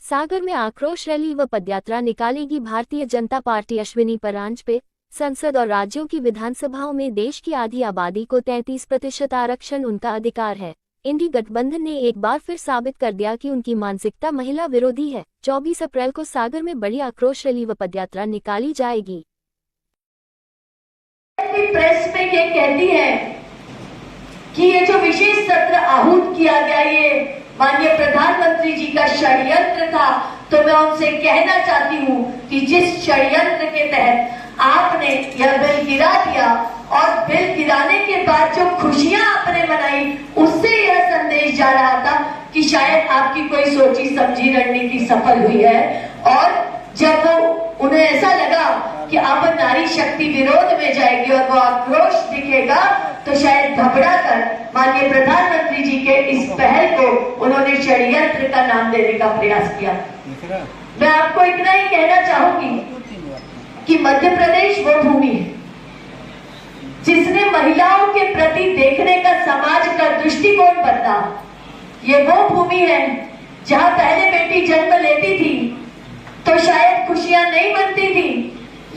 सागर में आक्रोश रैली व पदयात्रा निकालेगी भारतीय जनता पार्टी। अश्विनी परांज पे संसद और राज्यों की विधानसभाओं में देश की आधी आबादी को 33% आरक्षण उनका अधिकार है। इंडी गठबंधन ने एक बार फिर साबित कर दिया कि उनकी मानसिकता महिला विरोधी है। 24 अप्रैल को सागर में बड़ी आक्रोश रैली व पदयात्रा निकाली जाएगी। प्रेस में ये कहती है कि ये जो विशेष सत्र आहूत किया गया ये माननीय प्रधानमंत्री जी का षड्यंत्र था, तो मैं उनसे कहना चाहती हूँ कि जिस षड्यंत्र के तहत आपने यह बिल गिरा दिया और बिल गिराने के बाद जो खुशियां आपने मनाई, उससे यह संदेश जा रहा था कि शायद आपकी कोई सोची समझी रणनीति सफल हुई है। और जब उन्हें ऐसा लगा कि अब नारी शक्ति विरोध में जाएगी और वो आक्रोश दिखेगा, तो शायद घबरा कर माननीय प्रधानमंत्री जी के इस पहल को उन्होंने षड्यंत्र का नाम देने का प्रयास किया। मैं आपको इतना ही कहना चाहूंगी कि मध्य प्रदेश वो भूमि है जिसने महिलाओं के प्रति देखने का समाज का दृष्टिकोण बदला। ये वो भूमि है जहां पहले बेटी जन्म लेती थी तो शायद खुशियां नहीं मनती थी,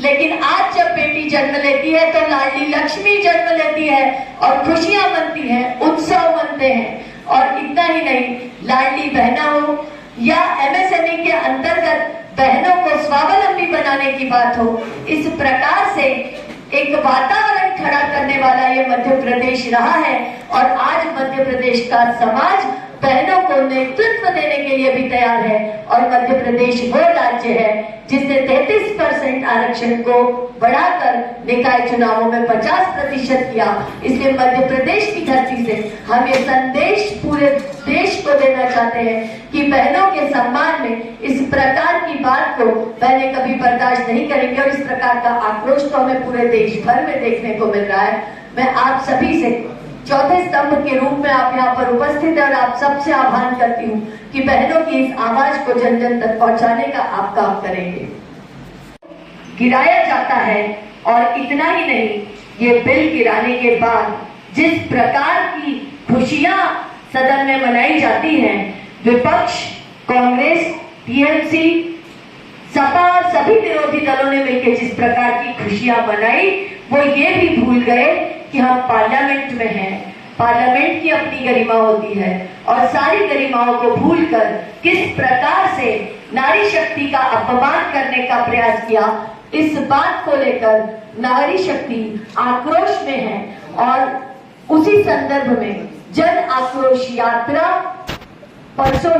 लेकिन आज जब बेटी जन्म लेती है तो लाडली लक्ष्मी जन्म लेती है और खुशियां मनती हैं, उत्सव मनते हैं। और इतना ही नहीं, लाडली बहना हो या एमएसएमई के अंतर्गत बहनों को स्वावलंबी बनाने की बात हो, इस प्रकार से एक वातावरण खड़ा करने वाला ये मध्य प्रदेश रहा है। और आज मध्य प्रदेश का समाज बहनों को नेतृत्व देने के लिए भी तैयार है। और मध्य प्रदेश वो राज्य है जिसने 33% आरक्षण को बढ़ाकर निकाय चुनावों में 50% किया। इसलिए मध्य प्रदेश की धरती से हम ये संदेश पूरे देश को देना चाहते हैं कि बहनों के सम्मान में इस प्रकार की बात को बहनें कभी बर्दाश्त नहीं करेंगे। और इस प्रकार का आक्रोश तो हमें पूरे देश भर में देखने को मिल रहा है। मैं आप सभी से चौथे स्तंभ के रूप में आप यहाँ पर उपस्थित है और आप सबसे आह्वान करती हूँ कि बहनों की इस आवाज को जन जन तक पहुंचाने का आप काम करेंगे। गिराया जाता है और इतना ही नहीं, ये बिल गिराने के बाद जिस प्रकार की खुशियां सदन में मनाई जाती हैं, विपक्ष, कांग्रेस, टीएमसी, सपा और सभी विरोधी दलों ने मिलकर जिस प्रकार की खुशियां मनाई, वो ये भी भूल गए कि हम पार्लियामेंट में हैं। पार्लियामेंट की अपनी गरिमा होती है और सारी गरिमाओं को भूलकर किस प्रकार से नारी शक्ति का अपमान करने का प्रयास किया, इस बात को लेकर नारी शक्ति आक्रोश में है। और उसी संदर्भ में जन आक्रोश यात्रा परसों